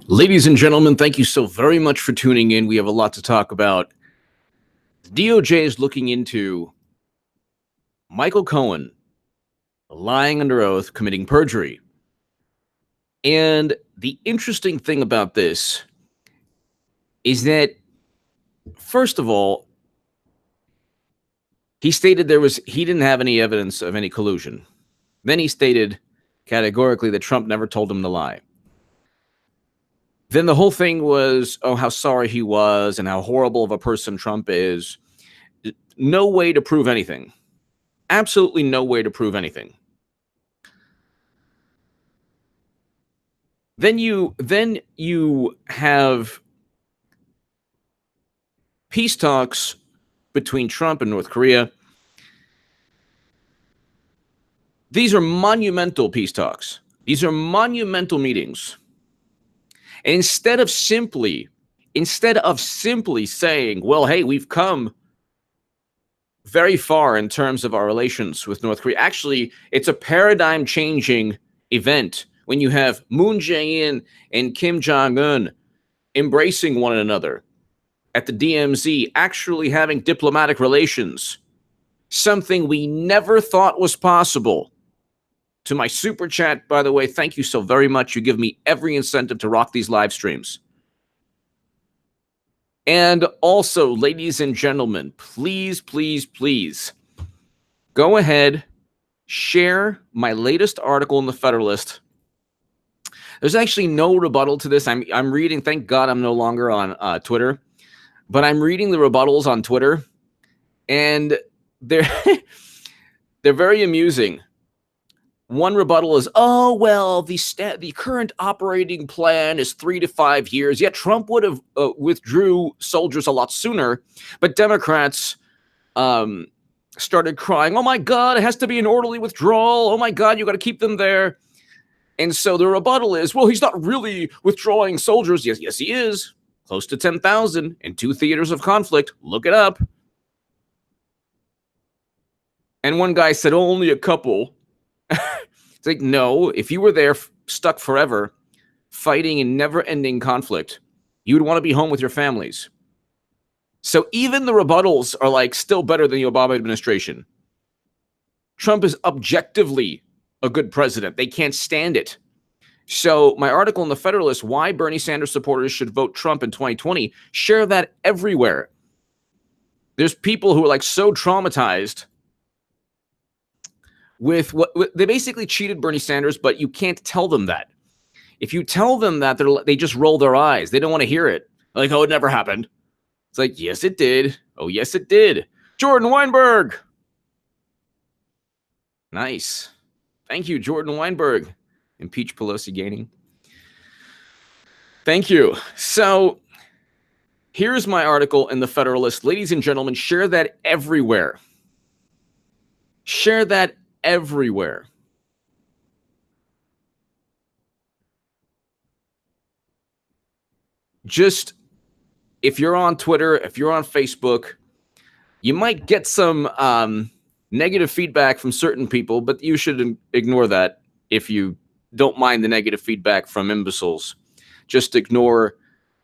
Ladies and gentlemen, thank you so very much for tuning in. We have a lot to talk about. The DOJ is looking into Michael Cohen lying under oath, committing perjury. And the interesting thing about this is that, first of all, he stated he didn't have any evidence of any collusion. Then he stated categorically that Trump never told him to lie. Then the whole thing was, how sorry he was and how horrible of a person Trump is. No way to prove anything. Absolutely no way to prove anything. Then you have peace talks between Trump and North Korea. These are monumental peace talks. These are monumental meetings. And instead of simply saying, well, hey, we've come very far in terms of our relations with North Korea. Actually, it's a paradigm-changing event when you have Moon Jae-in and Kim Jong-un embracing one another at the DMZ, actually having diplomatic relations, something we never thought was possible. To my super chat, by the way, thank you so very much. You give me every incentive to rock these live streams. And also, ladies and gentlemen, please, please, please go ahead, share my latest article in the Federalist. There's actually no rebuttal to this. I'm reading. Thank God I'm no longer on Twitter, but I'm reading the rebuttals on Twitter, and they're they're very amusing. One rebuttal is, oh, well, the current operating plan is 3 to 5 years. Yet Trump would have withdrew soldiers a lot sooner. But Democrats started crying, oh, my God, it has to be an orderly withdrawal. Oh, my God, you got to keep them there. And so the rebuttal is, well, he's not really withdrawing soldiers. Yes, he is. Close to 10,000 in 2 theaters of conflict. Look it up. And one guy said, oh, only a couple. It's like, no, if you were there stuck forever, fighting in never-ending conflict, you would want to be home with your families. So even the rebuttals are like still better than the Obama administration. Trump is objectively a good president. They can't stand it. So my article in the Federalist, why Bernie Sanders supporters should vote Trump in 2020, share that everywhere. There's people who are like so traumatized with what they basically cheated Bernie Sanders, but you can't tell them that. If you tell them that, they just roll their eyes. They don't want to hear it. Like, oh, it never happened. It's like, yes, it did. Oh, yes, it did. Jordan Weinberg. Nice. Thank you, Jordan Weinberg. Impeach Pelosi gaining. Thank you. So here's my article in the Federalist. Ladies and gentlemen, share that everywhere. Share that everywhere. Just, if you're on Twitter, if you're on Facebook, you might get some negative feedback from certain people, but you should ignore that if you don't mind the negative feedback from imbeciles. Just ignore.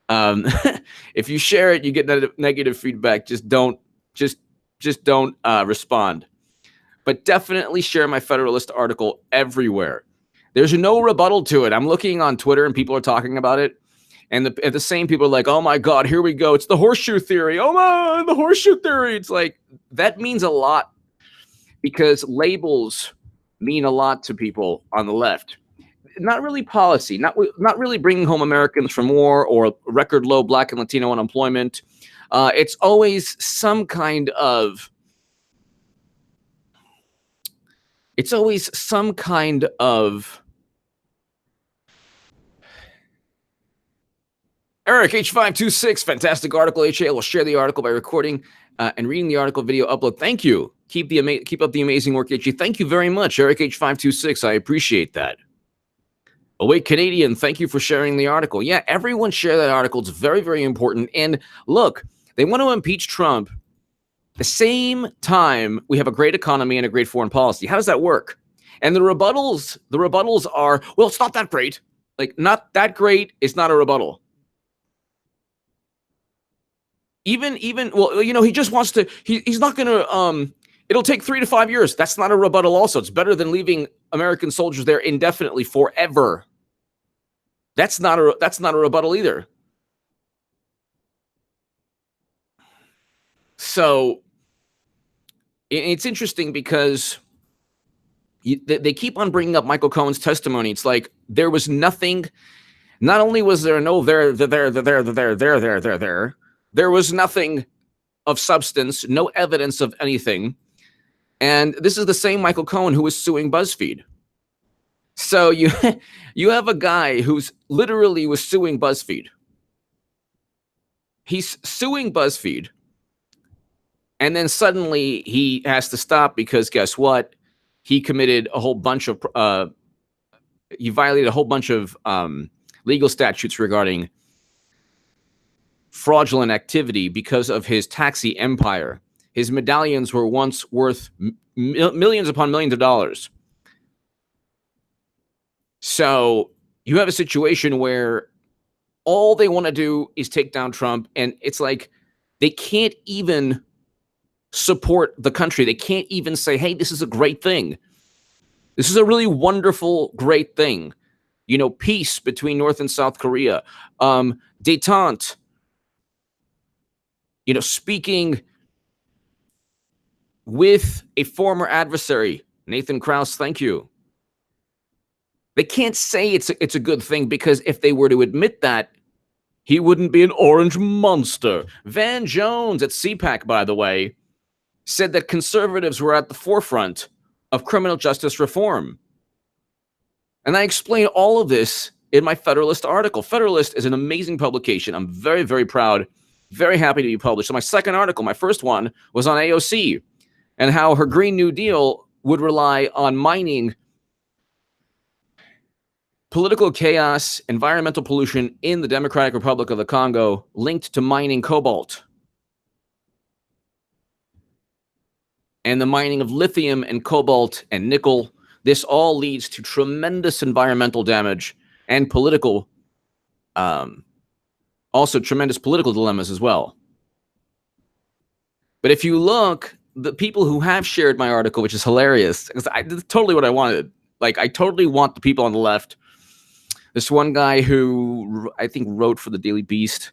If you share it, you get negative feedback. Just don't respond. But definitely share my Federalist article everywhere. There's no rebuttal to it. I'm looking on Twitter and people are talking about it. And the same people are like, oh, my God, here we go. It's the horseshoe theory. Oh, my, the horseshoe theory. It's like, that means a lot because labels mean a lot to people on the left. Not really policy, not really bringing home Americans from war or record low Black and Latino unemployment. It's always some kind of Eric H526, fantastic article. HA will share the article by recording and reading the article video upload. Thank you. Keep up the amazing work, HA. Thank you very much, Eric H526. I appreciate that. Awake Canadian, thank you for sharing the article. Yeah, everyone share that article. It's very, very important. And look, they want to impeach Trump the same time we have a great economy and a great foreign policy. How does that work? And the rebuttals are, well, it's not that great. Like, not that great is not a rebuttal. Even well, he just wants to. He's not going to. It'll take 3 to 5 years. That's not a rebuttal. Also, it's better than leaving American soldiers there indefinitely forever. That's not a rebuttal either. So it's interesting because they keep on bringing up Michael Cohen's testimony. It's like there was nothing. Not only was there no there, there was nothing of substance, no evidence of anything. And this is the same Michael Cohen who was suing BuzzFeed. So you have a guy who's literally was suing BuzzFeed. He's suing BuzzFeed. And then suddenly he has to stop because guess what? He committed a whole bunch of he violated a whole bunch of legal statutes regarding fraudulent activity because of his taxi empire. His medallions were once worth millions upon millions of dollars. So you have a situation where all they want to do is take down Trump, and it's like they can't even support the country. They can't even say, hey, this is a great thing. This is a really wonderful, great thing. Peace between North and South Korea. Détente. Speaking with a former adversary, Nathan Krause, thank you. They can't say it's a good thing because if they were to admit that, he wouldn't be an orange monster. Van Jones at CPAC, by the way, said that conservatives were at the forefront of criminal justice reform. And I explain all of this in my Federalist article. Federalist is an amazing publication. I'm very, very proud, very happy to be published. So my second article, my first one, was on AOC and how her Green New Deal would rely on mining political chaos, environmental pollution in the Democratic Republic of the Congo linked to mining cobalt and the mining of lithium and cobalt and nickel. This all leads to tremendous environmental damage and also tremendous political dilemmas as well. But if you look, the people who have shared my article, which is hilarious, because that's totally what I wanted. Like, I totally want the people on the left. This one guy who I think wrote for the Daily Beast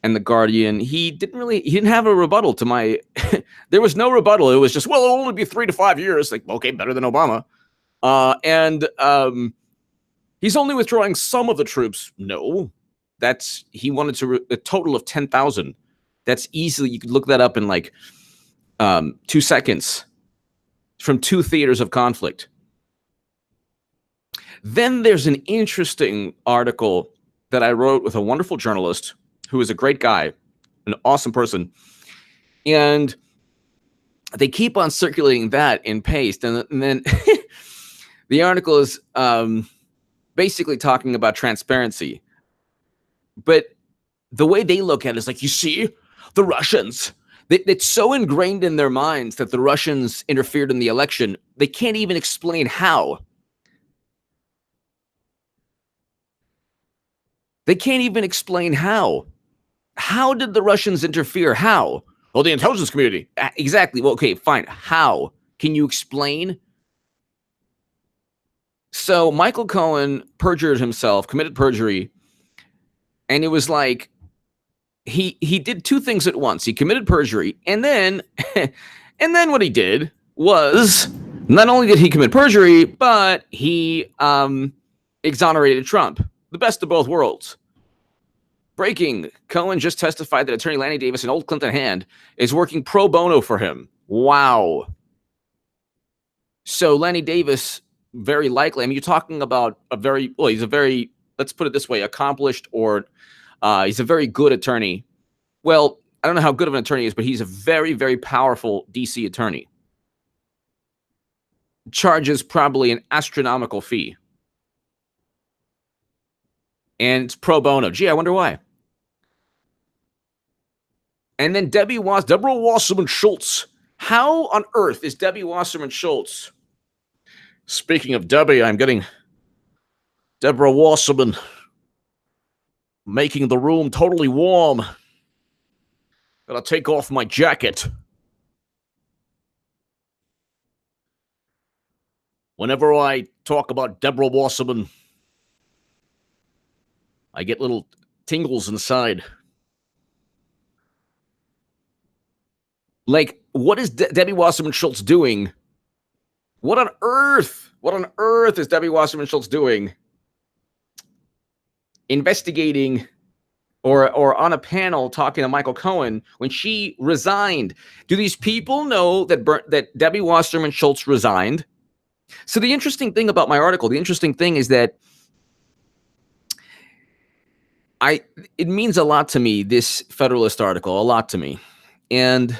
and the Guardian, he didn't have a rebuttal to my. There was no rebuttal. It was just, well, it'll only be 3 to 5 years. Like, okay, better than Obama. And he's only withdrawing some of the troops. No, he wanted a total of 10,000. That's easily, you could look that up in like 2 seconds from 2 theaters of conflict. Then there's an interesting article that I wrote with a wonderful journalist who is a great guy, an awesome person. And they keep on circulating that in paste. And then the article is basically talking about transparency. But the way they look at it is like, you see, the Russians, it's so ingrained in their minds that the Russians interfered in the election, they can't even explain how. They can't even explain how. How did the Russians interfere? How? Well, the intelligence community. Exactly. Well, okay, fine. How? Can you explain? So Michael Cohen perjured himself, committed perjury, and it was like he did 2 things at once. He committed perjury, and then what he did was not only did he commit perjury, but he exonerated Trump. The best of both worlds. Breaking. Cohen just testified that attorney Lanny Davis, an old Clinton hand, is working pro bono for him. Wow. So Lanny Davis, very likely, I mean, you're talking about he's a very, let's put it this way, accomplished, or he's a very good attorney. Well, I don't know how good of an attorney he is, but he's a very, very powerful DC attorney. Charges probably an astronomical fee. And it's pro bono. Gee, I wonder why. And then Deborah Wasserman Schultz. How on earth is Debbie Wasserman Schultz? Speaking of Debbie, I'm getting Deborah Wasserman making the room totally warm. Gotta take off my jacket. Whenever I talk about Deborah Wasserman, I get little tingles inside. Like, what is Debbie Wasserman Schultz doing? What on earth? What on earth is Debbie Wasserman Schultz doing? Investigating or on a panel talking to Michael Cohen when she resigned. Do these people know that Debbie Wasserman Schultz resigned? So the interesting thing about my article, the interesting thing is that it means a lot to me, this Federalist article, a lot to me. And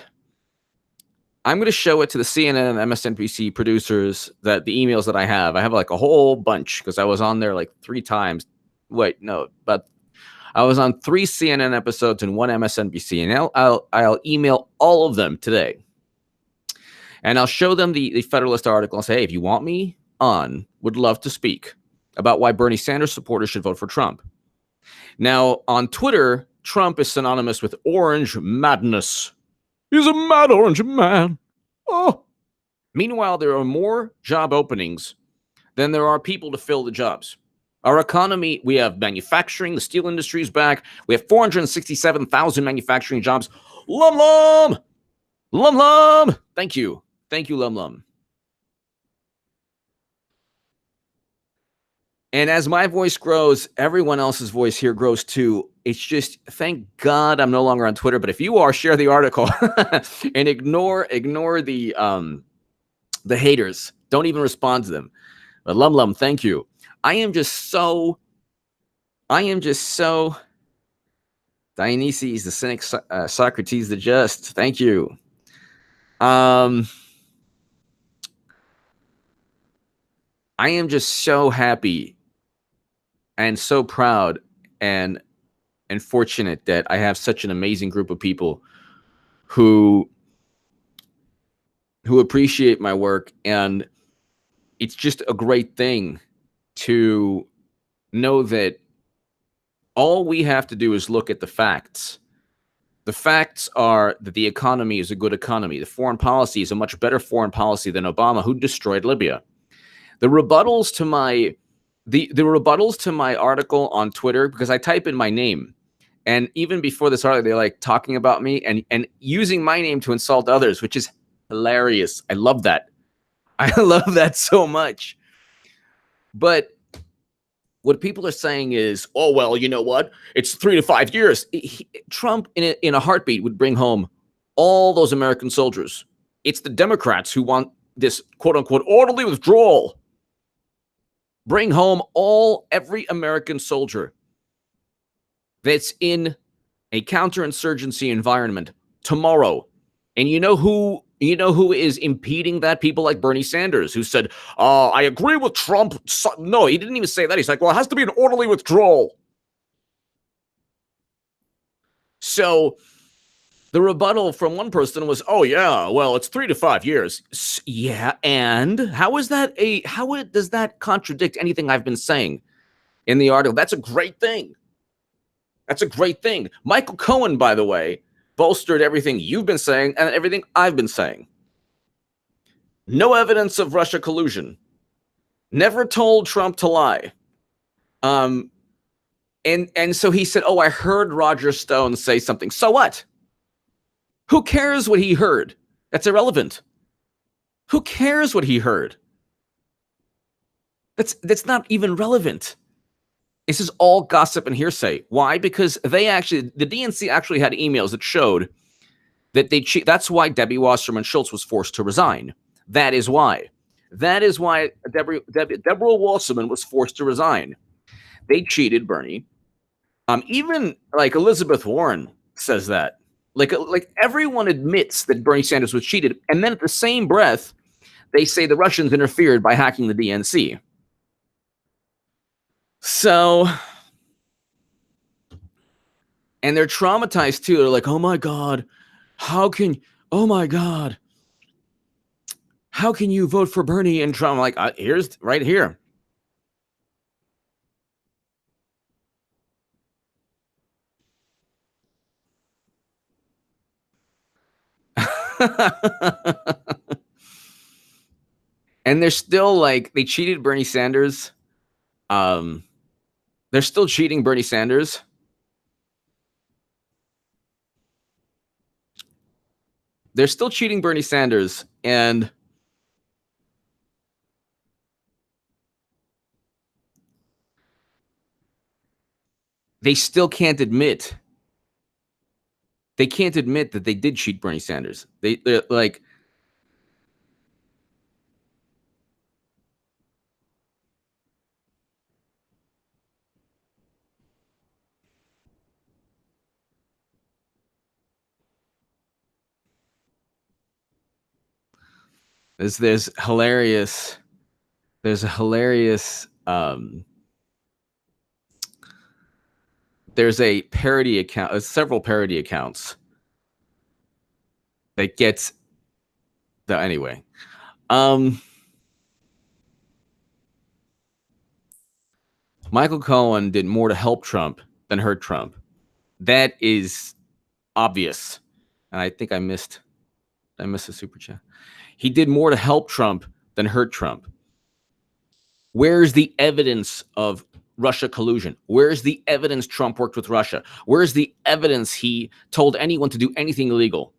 I'm going to show it to the CNN and MSNBC producers, that the emails that I have like a whole bunch, because I was on there like 3 times. Wait, no, but I was on 3 CNN episodes and 1 MSNBC, and I'll email all of them today. And I'll show them the Federalist article and say, hey, if you want me on, would love to speak about why Bernie Sanders supporters should vote for Trump. Now, on Twitter, Trump is synonymous with orange madness. He's a mad orange man. Oh. Meanwhile, there are more job openings than there are people to fill the jobs. Our economy, we have manufacturing, the steel industry is back. We have 467,000 manufacturing jobs. Lum Lum! Lum Lum! Thank you. Thank you, Lum Lum. And as my voice grows, everyone else's voice here grows too. It's just, thank God I'm no longer on Twitter. But if you are, share the article and ignore the haters. Don't even respond to them. But Lum Lum, thank you. I am just so Dionysius the cynic, Socrates the just. Thank you. I am just so happy and so proud and fortunate that I have such an amazing group of people who appreciate my work, and it's just a great thing to know that all we have to do is look at the facts. The facts are that the economy is a good economy. The foreign policy is a much better foreign policy than Obama, who destroyed Libya. The rebuttals to my rebuttals to my article on Twitter, because I type in my name, and even before this article, they're like talking about me and using my name to insult others, which is hilarious. I love that. I love that so much. But what people are saying is, oh, well, you know what? It's 3 to 5 years. Trump, in a heartbeat, would bring home all those American soldiers. It's the Democrats who want this quote-unquote orderly withdrawal. Bring home every American soldier that's in a counterinsurgency environment tomorrow. And you know who is impeding that? People like Bernie Sanders, who said, I agree with Trump. No, he didn't even say that. He's like, well, it has to be an orderly withdrawal. So the rebuttal from one person was, oh, yeah, well, it's 3 to 5 years. Yeah, and how does that contradict anything I've been saying in the article? That's a great thing. That's a great thing. Michael Cohen, by the way, bolstered everything you've been saying and everything I've been saying. No evidence of Russia collusion. Never told Trump to lie. And so he said, oh, I heard Roger Stone say something. So what? Who cares what he heard? That's irrelevant. Who cares what he heard? That's not even relevant. This is all gossip and hearsay. Why? Because the DNC actually had emails that showed that that's why Debbie Wasserman Schultz was forced to resign. That is why. That is why Deborah Wasserman was forced to resign. They cheated Bernie. Even like Elizabeth Warren says that. Like everyone admits that Bernie Sanders was cheated, and then at the same breath, they say the Russians interfered by hacking the DNC. So, and they're traumatized too. They're like, oh my God, how can you vote for Bernie and Trump? I'm like, here's right here. And they're still like, they cheated Bernie Sanders. They're still cheating Bernie Sanders. They're still cheating Bernie Sanders, and they still can't admit. They can't admit that they did cheat Bernie Sanders. They're like, there's hilarious. There's a hilarious. There's a parody account, several parody accounts that gets the anyway. Michael Cohen did more to help Trump than hurt Trump. That is obvious. And I think I missed a super chat. He did more to help Trump than hurt Trump. Where's the evidence of Russia collusion? Where's the evidence Trump worked with Russia? Where's the evidence he told anyone to do anything illegal?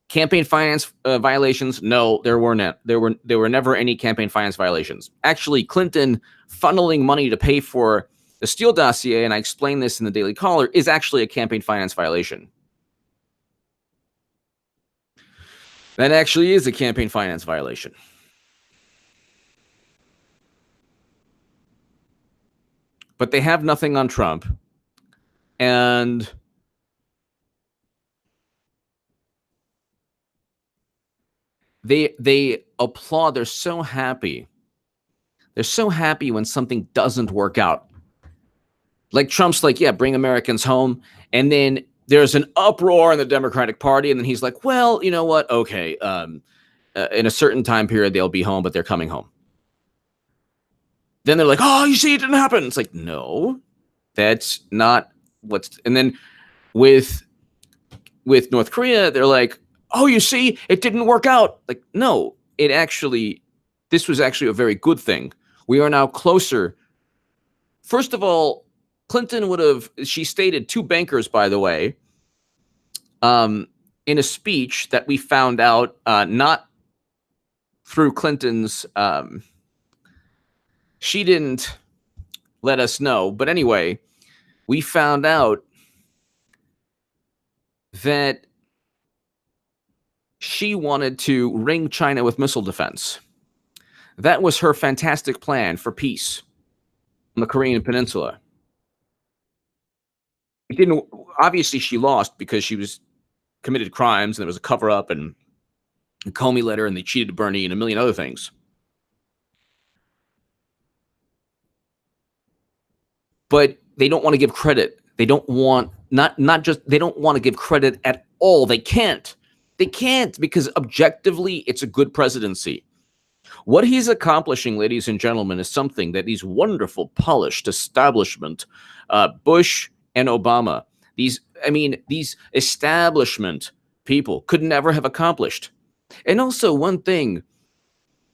Campaign finance violations? No, there were not. There were never any campaign finance violations. Actually, Clinton funneling money to pay for the Steele dossier, and I explained this in the Daily Caller, is actually a campaign finance violation. That actually is a campaign finance violation. But they have nothing on Trump, and they applaud. They're so happy. They're so happy when something doesn't work out. Like Trump's like, yeah, bring Americans home. And then there's an uproar in the Democratic Party. And then he's like, well, you know what? Okay. In a certain time period, they'll be home, but they're coming home. Then they're like, oh, you see, it didn't happen. It's like, no, that's not what's. And then with North Korea, they're like, oh, you see, it didn't work out. Like, no, this was actually a very good thing. We are now closer. First of all, Clinton she stated, two bankers, by the way, in a speech that we found out, not through Clinton's, she didn't let us know. But anyway, we found out that she wanted to ring China with missile defense. That was her fantastic plan for peace on the Korean Peninsula. It didn't. Obviously, she lost because she was committed crimes, and there was a cover-up, and Comey let her, and they cheated Bernie, and a million other things. But they don't want to give credit. They don't want they don't want to give credit at all. They can't. They can't, because objectively, it's a good presidency. What he's accomplishing, ladies and gentlemen, is something that these wonderful, polished establishment, Bush and Obama, these establishment people could never have accomplished. And also, one thing,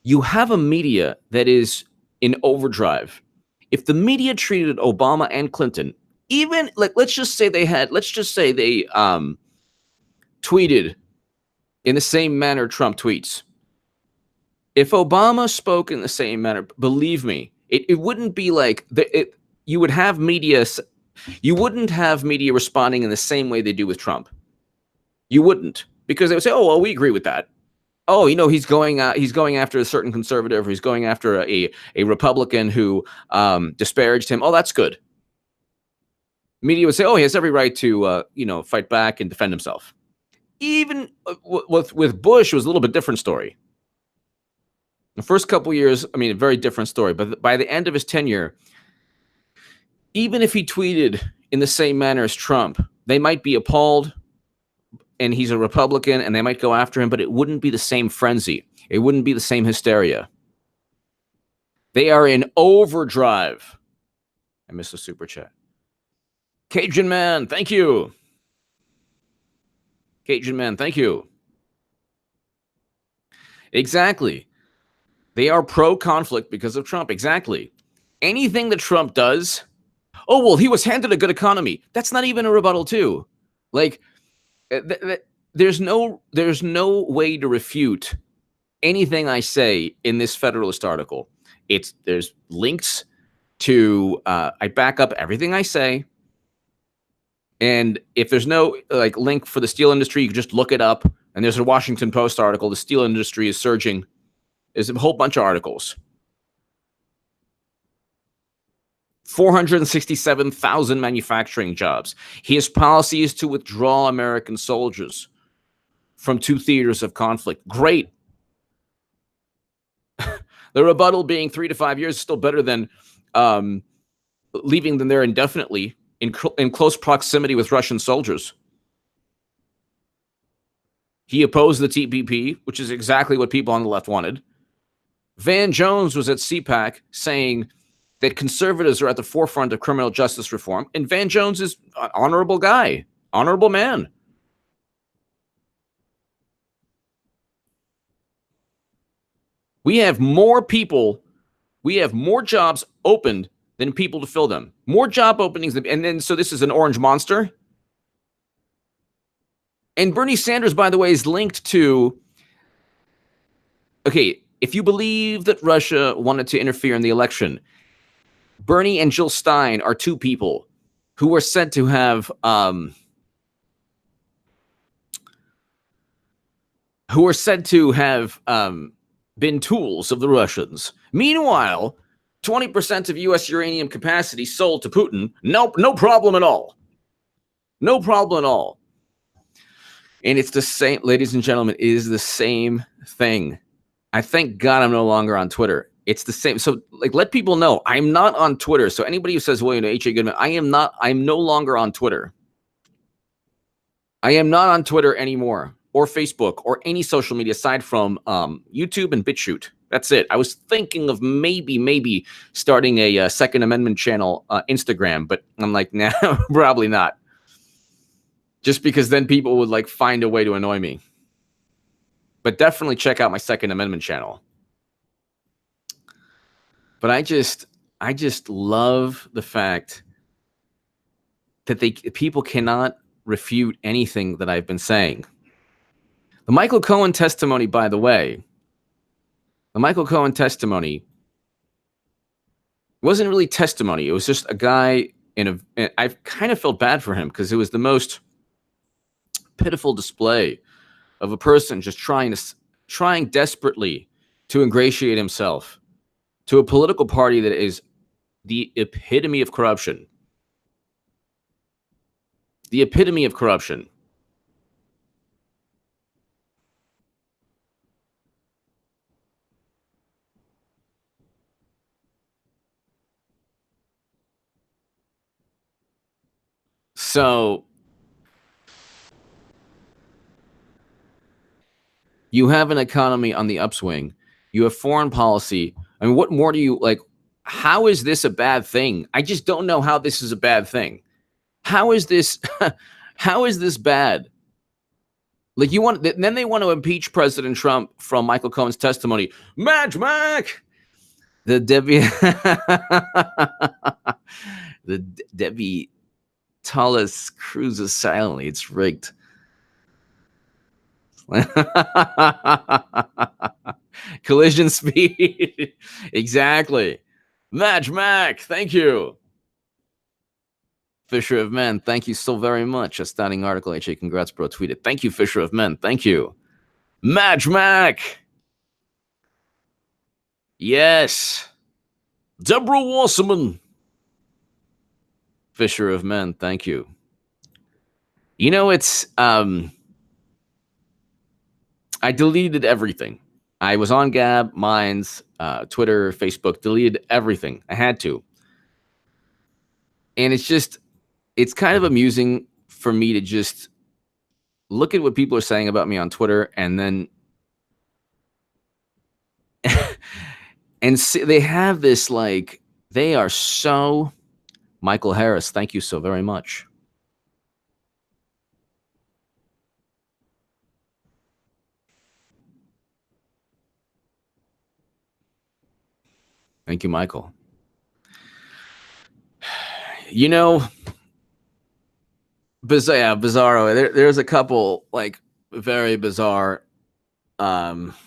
you have a media that is in overdrive. If the media treated Obama and Clinton, even like, let's just say they tweeted in the same manner Trump tweets. If Obama spoke in the same manner, believe me, it wouldn't be like you would have media. You wouldn't have media responding in the same way they do with Trump. You wouldn't, because they would say, "Oh, well, we agree with that." Oh, he's going after a certain conservative, or he's going after a Republican who disparaged him. Oh, that's good. Media would say, "Oh, he has every right to fight back and defend himself." Even with Bush, it was a little bit different story. The first couple years, a very different story. But by the end of his tenure, even if he tweeted in the same manner as Trump, they might be appalled, and he's a Republican, and they might go after him, but it wouldn't be the same frenzy. It wouldn't be the same hysteria. They are in overdrive. I missed a super chat. Cajun Man, thank you. Cajun Man, thank you. Exactly. They are pro-conflict because of Trump. Exactly. Anything that Trump does, oh, well, he was handed a good economy. That's not even a rebuttal, too. Like, there's no way to refute anything I say in this Federalist article. There's links to I back up everything I say. And if there's no like link for the steel industry, you can just look it up. And there's a Washington Post article. The steel industry is surging. There's a whole bunch of articles. 467,000 manufacturing jobs. His policy is to withdraw American soldiers from 2 theaters of conflict. Great. The rebuttal being 3 to 5 years is still better than leaving them there indefinitely in close proximity with Russian soldiers. He opposed the TPP, which is exactly what people on the left wanted. Van Jones was at CPAC saying that conservatives are at the forefront of criminal justice reform, and Van Jones is an honorable guy, honorable man. We have more people, we have more jobs opened than people to fill them. More job openings, and then so this is an orange monster. And Bernie Sanders, by the way, is linked to, okay, if you believe that Russia wanted to interfere in the election, Bernie and Jill Stein are 2 people who were said to have been tools of the Russians. Meanwhile, 20% of U.S. uranium capacity sold to Putin. Nope, no problem at all. No problem at all. And it's the same, ladies and gentlemen, it is the same thing. I thank God I'm no longer on Twitter. It's the same. So, like, let people know I'm not on Twitter. So anybody who says, well, you know, H.A. Goodman, I'm no longer on Twitter. I am not on Twitter anymore, or Facebook, or any social media aside from YouTube and BitChute. That's it. I was thinking of maybe starting a Second Amendment channel, Instagram, but I'm like, nah, probably not. Just because then people would like find a way to annoy me. But definitely check out my Second Amendment channel. But I just love the fact that people cannot refute anything that I've been saying. The Michael Cohen testimony, by the way, wasn't really testimony. It was just a guy I kind of felt bad for him because it was the most pitiful display of a person just trying desperately to ingratiate himself to a political party that is the epitome of corruption. The epitome of corruption. So you have an economy on the upswing. You have foreign policy. I mean, what more do you like? How is this a bad thing? I just don't know how this is a bad thing. How is this? How is this bad? Like then they want to impeach President Trump from Michael Cohen's testimony. Match Mac, the Debbie Tullis cruises silently. It's rigged. Collision speed. Exactly. Match Mac, thank you. Fisher of Men, thank you so very much. A stunning article. HA, congrats, bro. Tweeted. Thank you, Fisher of Men. Thank you. Match Mac. Yes. Deborah Wasserman. Fisher of Men, thank you. You know, it's I deleted everything. I was on Gab, Minds, Twitter, Facebook, deleted everything. I had to. And it's kind of amusing for me to just look at what people are saying about me on Twitter and then and see, they have this like, they are so Michael Harris. Thank you so very much. Thank you, Michael. You know, Bizarro. There's a couple like very bizarre parody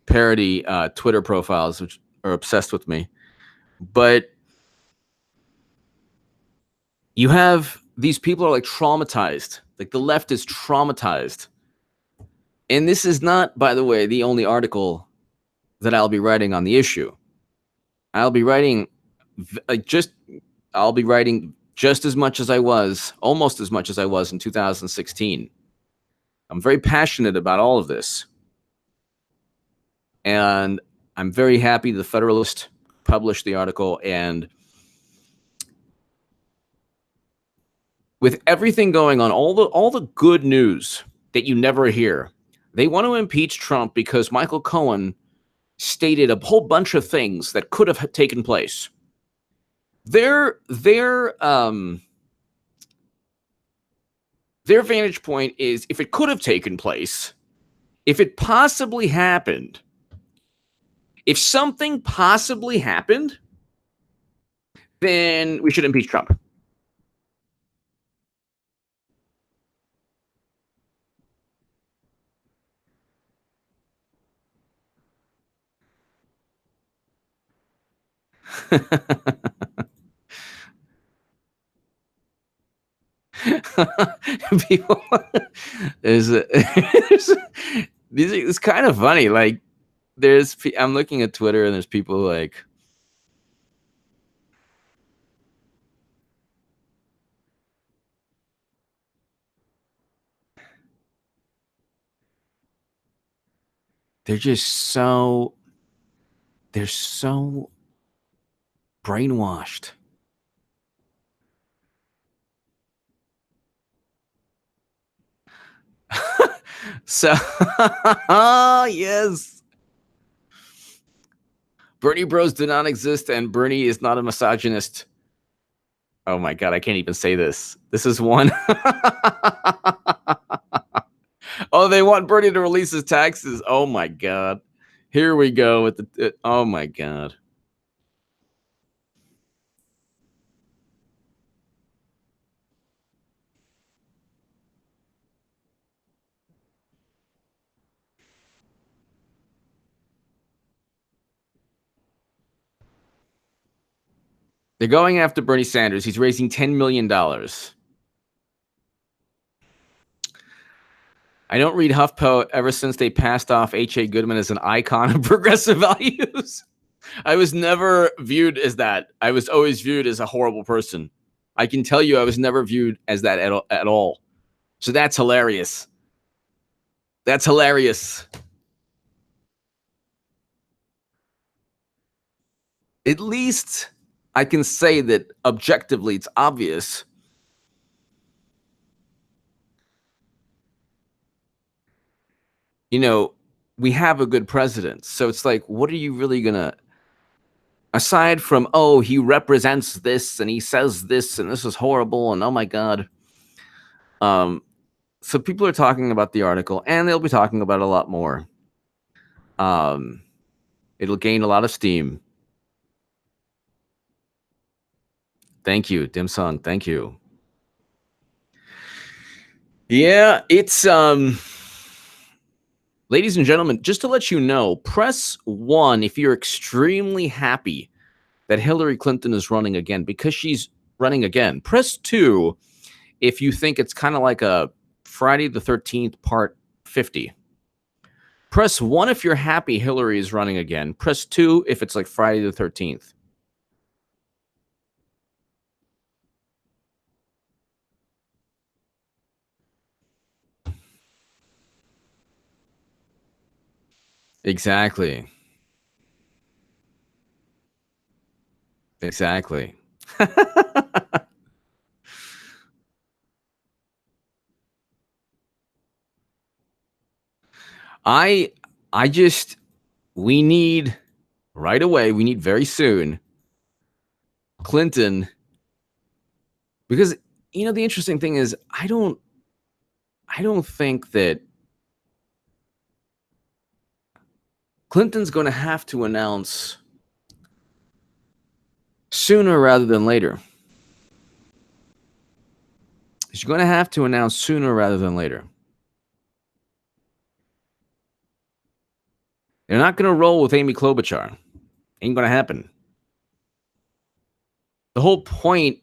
Twitter profiles which are obsessed with me. But you have these people are like traumatized. Like the left is traumatized. And this is not, by the way, the only article that I'll be writing on the issue. I'll be writing just as much as I was, almost as much as I was in 2016. I'm very passionate about all of this. And I'm very happy the Federalist published the article. And with everything going on, all the good news that you never hear, they want to impeach Trump because Michael Cohen stated a whole bunch of things that could have taken place. Their vantage point is if it could have taken place, if it possibly happened, if something possibly happened, then we should impeach Trump. People, it's kind of funny. Like, I'm looking at Twitter and there's people like, they're so brainwashed. So, yes. Bernie bros do not exist, and Bernie is not a misogynist. Oh my God, I can't even say this. This is one. Oh, they want Bernie to release his taxes. Oh my God. Here we go with the. Oh my God. They're going after Bernie Sanders. He's raising $10 million. I don't read HuffPo ever since they passed off H.A. Goodman as an icon of progressive values. I was never viewed as that. I was always viewed as a horrible person. I can tell you I was never viewed as that at all. So that's hilarious. That's hilarious. At least I can say that objectively it's obvious. You know, we have a good president. So it's like, what are you really going to, aside from, oh, he represents this and he says this and this is horrible and oh my God. So people are talking about the article and they'll be talking about it a lot more. It'll gain a lot of steam. Thank you, Dim Sung. Thank you. Yeah, it's ladies and gentlemen, just to let you know, press 1 if you're extremely happy that Hillary Clinton is running again because she's running again. Press 2 if you think it's kind of like a Friday the 13th part 50. Press 1 if you're happy Hillary is running again. Press 2 if it's like Friday the 13th. Exactly. Exactly. I just, we need right away, we need very soon Clinton, because you know the interesting thing is I don't think that Clinton's going to have to announce sooner rather than later. She's going to have to announce sooner rather than later. They're not going to roll with Amy Klobuchar. Ain't going to happen. The whole point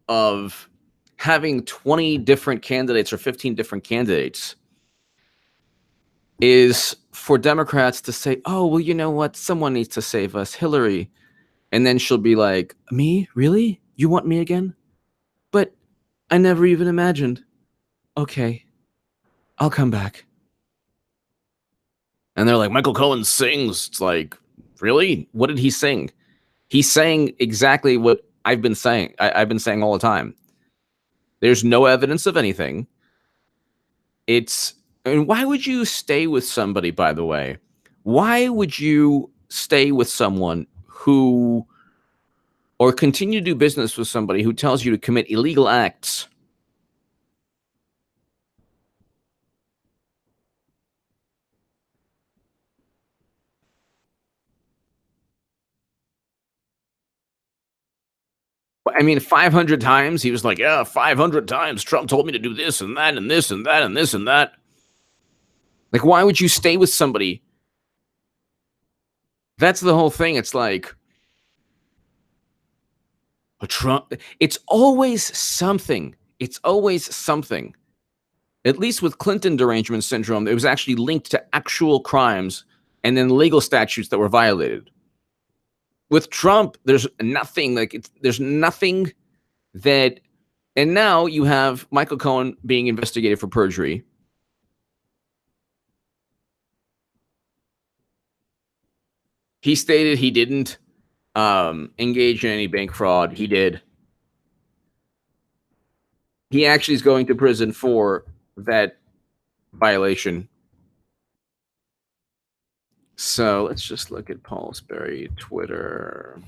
of having 20 different candidates or 15 different candidates is for Democrats to say, oh, well, you know what? Someone needs to save us, Hillary. And then she'll be like, me? Really? You want me again? But I never even imagined. Okay, I'll come back. And they're like, Michael Cohen sings. It's like, really? What did he sing? He's saying exactly what I've been saying. I've been saying all the time. There's no evidence of anything. And why would you stay with somebody, by the way? Why would you stay with someone who, or continue to do business with somebody who tells you to commit illegal acts? I mean, 500 times he was like, yeah, 500 times Trump told me to do this and that and this and that and this and that. Like, why would you stay with somebody? That's the whole thing. It's like a Trump. It's always something. It's always something. At least with Clinton derangement syndrome, it was actually linked to actual crimes and then legal statutes that were violated. With Trump, there's nothing there's nothing that, and now you have Michael Cohen being investigated for perjury. He stated he didn't engage in any bank fraud. He did. He actually is going to prison for that violation. So let's just look at Paul Sperry Twitter.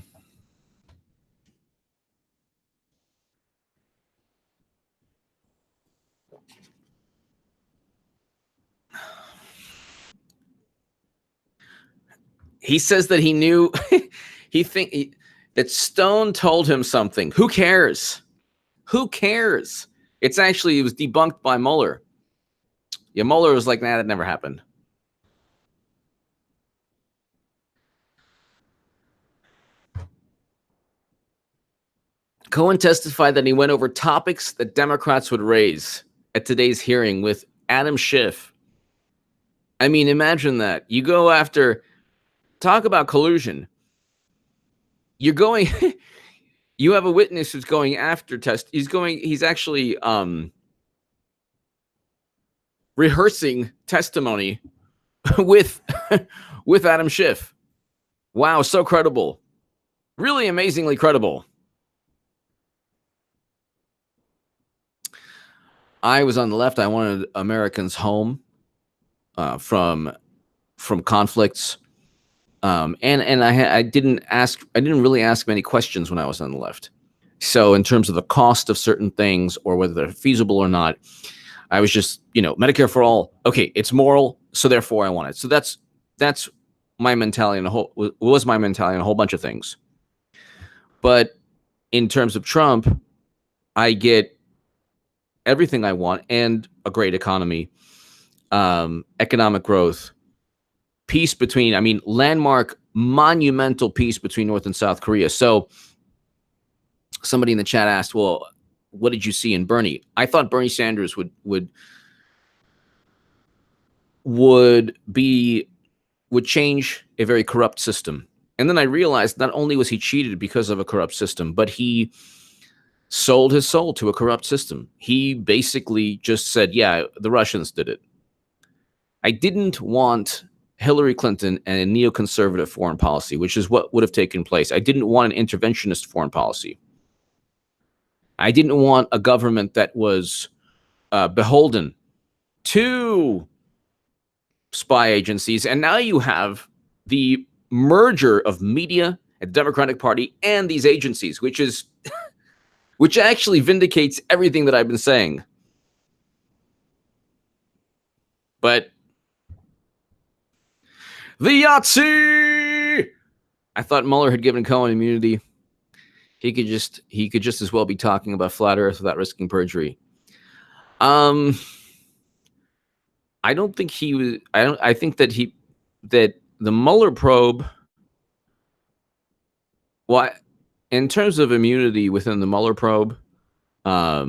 He says that he knew that Stone told him something. Who cares? Who cares? It was debunked by Mueller. Yeah, Mueller was like, nah, that never happened. Cohen testified that he went over topics that Democrats would raise at today's hearing with Adam Schiff. I mean, imagine that. You go after, talk about collusion. You're going, you have a witness who's going after he's actually rehearsing testimony with Adam Schiff. Wow, so credible. Really amazingly credible. I was on the left. I wanted Americans home from conflicts, and I didn't really ask many questions when I was on the left. So in terms of the cost of certain things or whether they're feasible or not, I was just, Medicare for all. Okay, it's moral, so therefore I want it. So that's my mentality was my mentality on a whole bunch of things. But in terms of Trump, I get everything I want and a great economy, economic growth, peace between, landmark, monumental peace between North and South Korea. So somebody in the chat asked, well, what did you see in Bernie? I thought Bernie Sanders would change a very corrupt system. And then I realized not only was he cheated because of a corrupt system, but he sold his soul to a corrupt system. He basically just said, yeah, the Russians did it. I didn't want Hillary Clinton and a neoconservative foreign policy, which is what would have taken place. I didn't want an interventionist foreign policy. I didn't want a government that was beholden to spy agencies. And now you have the merger of media and Democratic Party and these agencies, which actually vindicates everything that I've been saying. But The Yahtzee! I thought Mueller had given Cohen immunity. He could just as well be talking about flat Earth without risking perjury. I don't think he was. I think that the Mueller probe. Well, in terms of immunity within the Mueller probe, I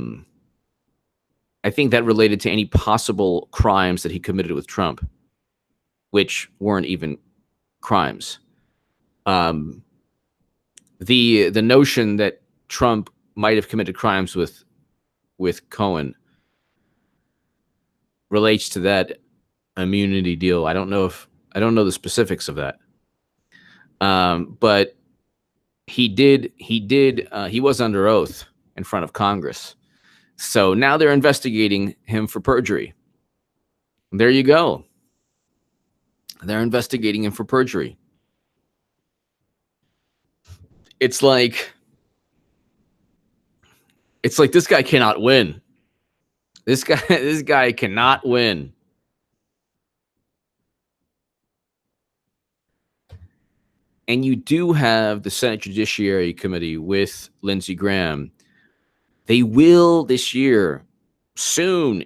think that related to any possible crimes that he committed with Trump, which weren't even crimes. The notion that Trump might have committed crimes with Cohen relates to that immunity deal. I don't know the specifics of that. But he was under oath in front of Congress. So now they're investigating him for perjury. There you go. They're investigating him for perjury. It's like this guy cannot win. This guy cannot win. And you do have the Senate Judiciary Committee with Lindsey Graham. They will this year soon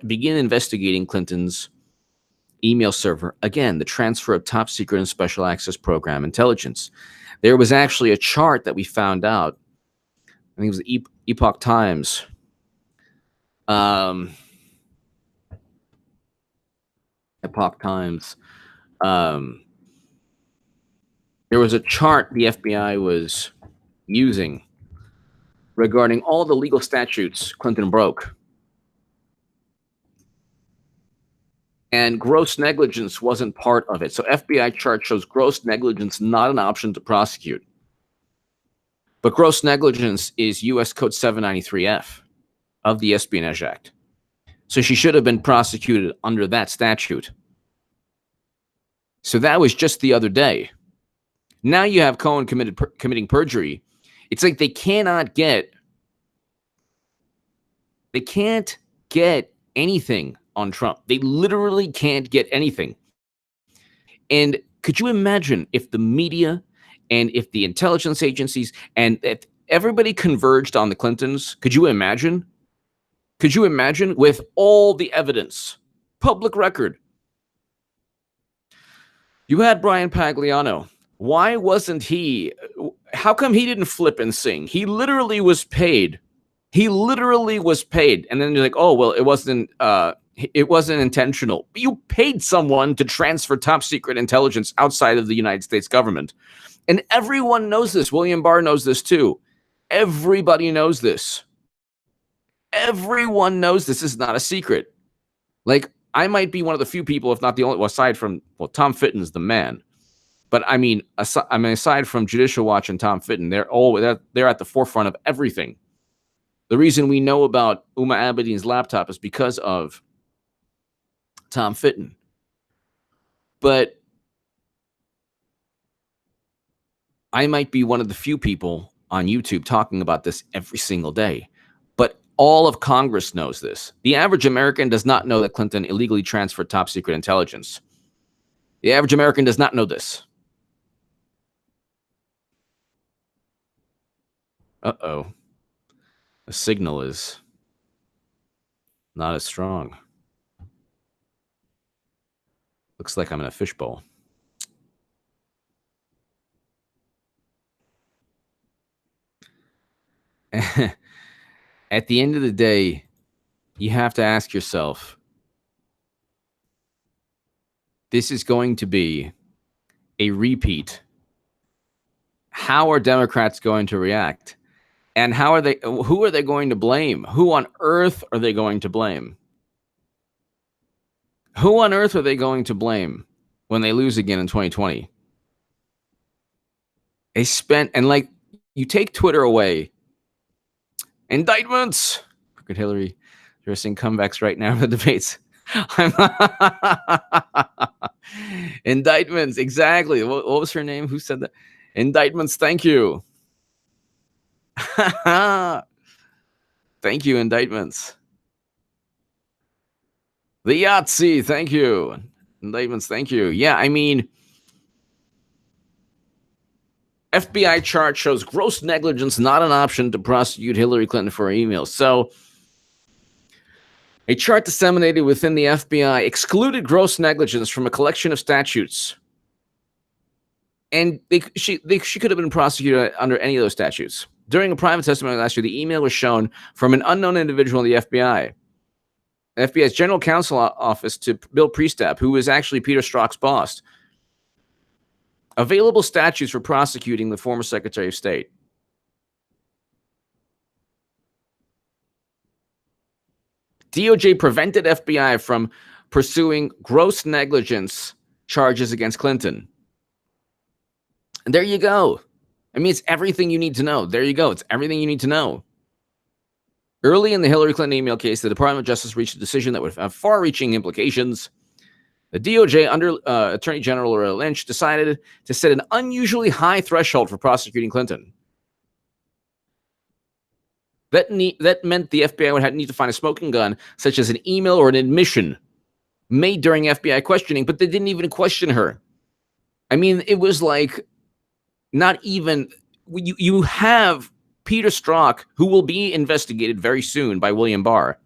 begin investigating Clinton's email server. Again, the transfer of top secret and special access program intelligence. There was actually a chart that we found out. I think it was the Epoch Times. Epoch Times. There was a chart the FBI was using regarding all the legal statutes Clinton broke. And gross negligence wasn't part of it. So FBI chart shows gross negligence not an option to prosecute. But gross negligence is U.S. Code 793F of the Espionage Act. So she should have been prosecuted under that statute. So that was just the other day. Now you have Cohen committing perjury. It's like they can't get anything on Trump. They literally can't get anything. And could you imagine if the media and if the intelligence agencies and if everybody converged on the Clintons? Could you imagine? Could you imagine with all the evidence, public record? You had Brian Pagliano. Why wasn't he? How come he didn't flip and sing? He literally was paid. And then you're like, oh, well, it wasn't intentional. You paid someone to transfer top secret intelligence outside of the United States government. And everyone knows this. William Barr knows this too. Everybody knows this. Everyone knows this is not a secret. Like, I might be one of the few people, if not the only, aside from, Tom Fitton's the man. But aside from Judicial Watch and Tom Fitton, they're at the forefront of everything. The reason we know about Uma Abedin's laptop is because of Tom Fitton. But I might be one of the few people on YouTube talking about this every single day. But all of Congress knows this. The average American does not know that Clinton illegally transferred top secret intelligence. The average American does not know this. Uh-oh. The signal is not as strong. Looks like I'm in a fishbowl. At the end of the day, you have to ask yourself, this is going to be a repeat. How are Democrats going to react? And who are they going to blame? Who on earth are they going to blame? Who on earth are they going to blame when they lose again in 2020? You take Twitter away. Indictments. Crooked Hillary dressing comebacks right now in the debates. Indictments, exactly. What was her name? Who said that? Indictments, thank you. Thank you, indictments. The Yahtzee, thank you. Indictments, thank you. Yeah, I mean, FBI chart shows gross negligence not an option to prosecute Hillary Clinton for her emails. So, a chart disseminated within the FBI excluded gross negligence from a collection of statutes. And she could have been prosecuted under any of those statutes. During a private testimony last year, the email was shown from an unknown individual in the FBI. FBI's General Counsel Office to Bill Priestap, who was actually Peter Strzok's boss. Available statutes for prosecuting the former Secretary of State. DOJ prevented FBI from pursuing gross negligence charges against Clinton. And there you go. I mean, it's everything you need to know. There you go. It's everything you need to know. Early in the Hillary Clinton email case, the Department of Justice reached a decision that would have far-reaching implications. The DOJ, under Attorney General Loretta Lynch, decided to set an unusually high threshold for prosecuting Clinton. That meant the FBI would need to find a smoking gun, such as an email or an admission made during FBI questioning, but they didn't even question her. I mean, it was like not even... You have Peter Strzok, who will be investigated very soon by William Barr.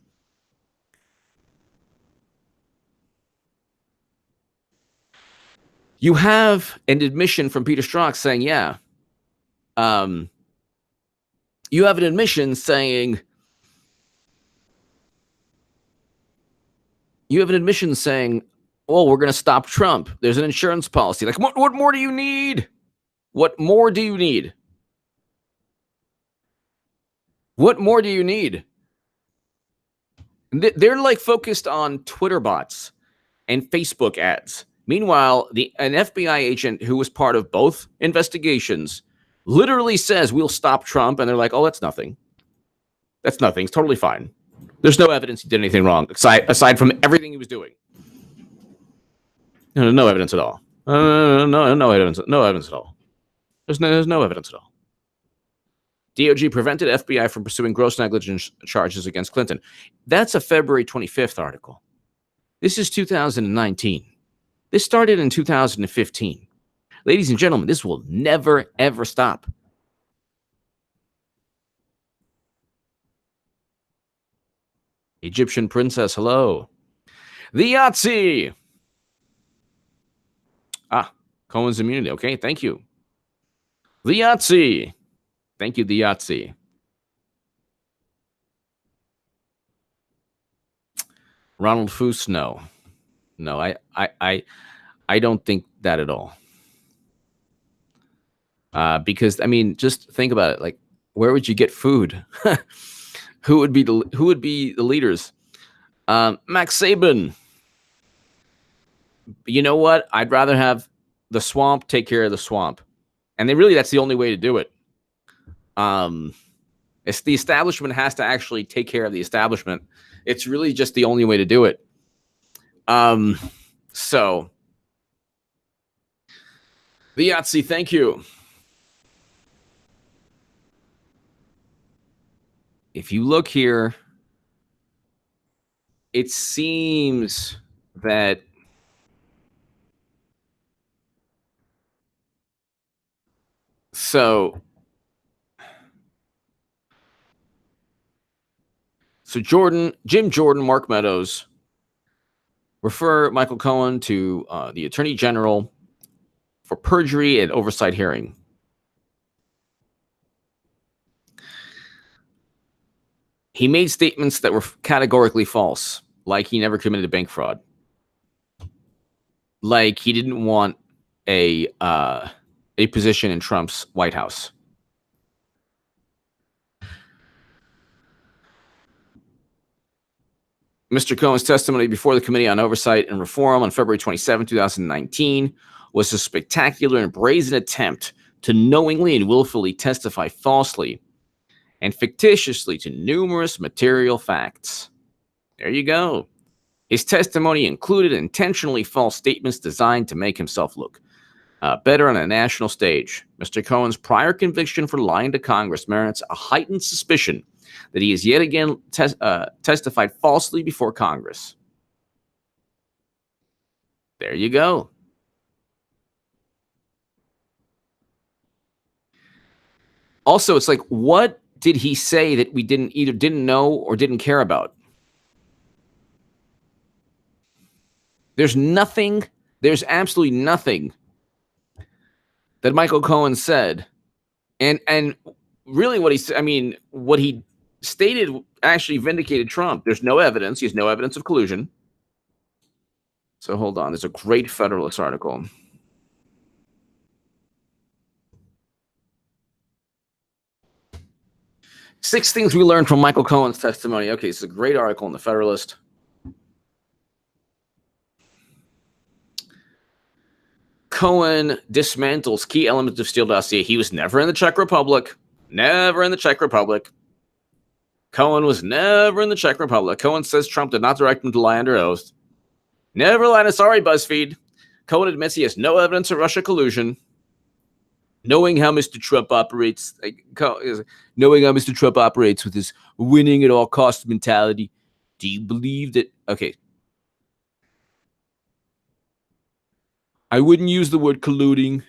You have an admission from Peter Strzok saying, yeah. You have an admission saying, oh, we're going to stop Trump. There's an insurance policy. Like, what more do you need? What more do you need? What more do you need? They're like focused on Twitter bots and Facebook ads. Meanwhile, an FBI agent who was part of both investigations literally says, we'll stop Trump. And they're like, oh, that's nothing. That's nothing. It's totally fine. There's no evidence he did anything wrong, aside from everything he was doing. No evidence at all. No evidence. No evidence at all. There's no evidence at all. DOJ prevented FBI from pursuing gross negligence charges against Clinton. That's a February 25th article. This is 2019. This started in 2015. Ladies and gentlemen, this will never, ever stop. Egyptian princess, hello. The Yahtzee. Cohen's immunity. Okay, thank you. The Yahtzee. Thank you, the Yahtzee. Ronald Foose, no. No, I don't think that at all. Because I mean, just think about it. Like, where would you get food? Who would be the leaders? Max Saban. You know what? I'd rather have the swamp take care of the swamp, and that's the only way to do it. It's the establishment has to actually take care of the establishment. It's really just the only way to do it. So the Yahtzee, thank you. If you look here, it seems that So Jim Jordan, Mark Meadows refer Michael Cohen to the Attorney General for perjury and oversight hearing. He made statements that were categorically false, like he never committed bank fraud, like he didn't want a position in Trump's White House. Mr. Cohen's testimony before the Committee on Oversight and Reform on February 27, 2019 was a spectacular and brazen attempt to knowingly and willfully testify falsely and fictitiously to numerous material facts. There you go. His testimony included intentionally false statements designed to make himself look better on a national stage. Mr. Cohen's prior conviction for lying to Congress merits a heightened suspicion that he has yet again testified falsely before Congress. There you go. Also, it's like, what did he say that we didn't know or didn't care about? There's nothing, there's absolutely nothing that Michael Cohen said. And really what he said, I mean, what he stated actually vindicated Trump. There's no evidence. He has no evidence of collusion. So hold on. There's a great Federalist article. Six things we learned from Michael Cohen's testimony. Okay, it's a great article in the Federalist. Cohen dismantles key elements of Steele dossier. He was never in the Czech Republic. Never in the Czech Republic. Cohen was never in the Czech Republic. Cohen says Trump did not direct him to lie under oath. Never lied. Sorry, BuzzFeed. Cohen admits he has no evidence of Russia collusion. Knowing how Mr. Trump operates, knowing how Mr. Trump operates with his winning at all costs mentality, do you believe that? Okay. I wouldn't use the word colluding.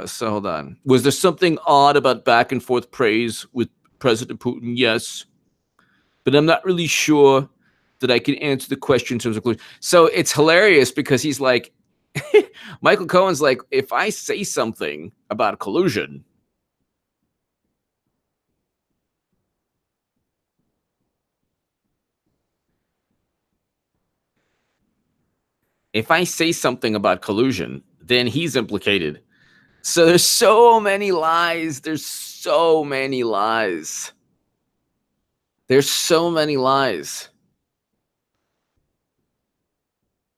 So hold on. Was there something odd about back and forth praise with President Putin? Yes. But I'm not really sure that I can answer the question in terms of collusion. So it's hilarious because he's like, Michael Cohen's like, if I say something about collusion, then he's implicated. So there's so many lies. There's so many lies.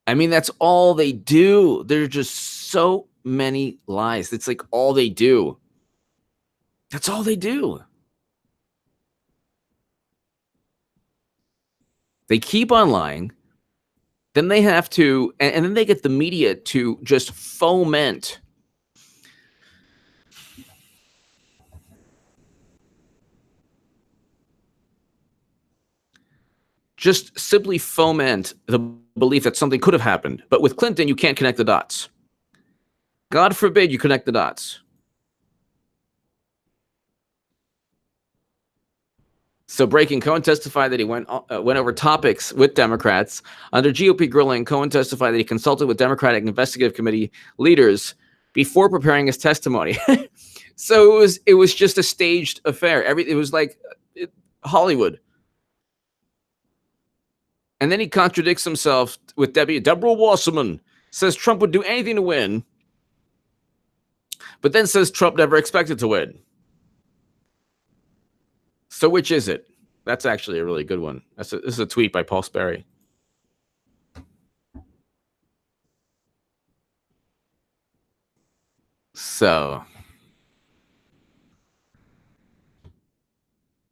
I mean, that's all they do. There's just so many lies. It's like all they do. That's all they do. They keep on lying. Then they have to, and then they get the media to just foment. Just simply foment the belief that something could have happened. But with Clinton, you can't connect the dots. God forbid you connect the dots. So breaking, Cohen testified that he went over topics with Democrats. Under GOP grilling, Cohen testified that he consulted with Democratic Investigative Committee leaders before preparing his testimony. So it was just a staged affair. It was like Hollywood. And then he contradicts himself with Deborah Wasserman, says Trump would do anything to win, but then says Trump never expected to win. So which is it? That's actually a really good one. This is a tweet by Paul Sperry. So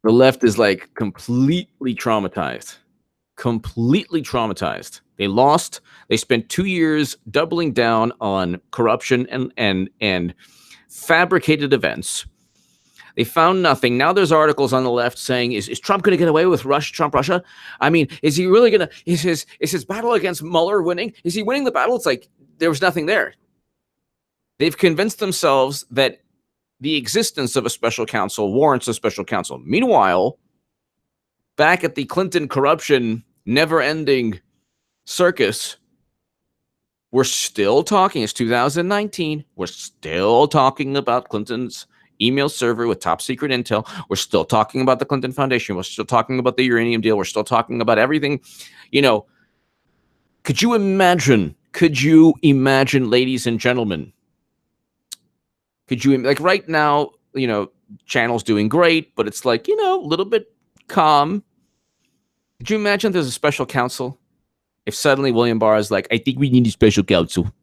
the left is like completely traumatized. They lost. They spent 2 years doubling down on corruption and fabricated events. They found nothing. Now there's articles on the left saying, is Trump going to get away with Russia? I mean, is he really going to, is his battle against Mueller winning? Is he winning the battle? It's like there was nothing there. They've convinced themselves that the existence of a special counsel warrants a special counsel. Meanwhile, back at the Clinton corruption never-ending circus, we're still talking. It's 2019. We're still talking about Clinton's email server with top secret intel. We're still talking about the Clinton Foundation. We're still talking about the uranium deal. We're still talking about everything. Could you imagine, ladies and gentlemen, like right now, channel's doing great, but it's like, a little bit calm. Could you imagine there's a special counsel? If suddenly William Barr is like, I think we need a special counsel.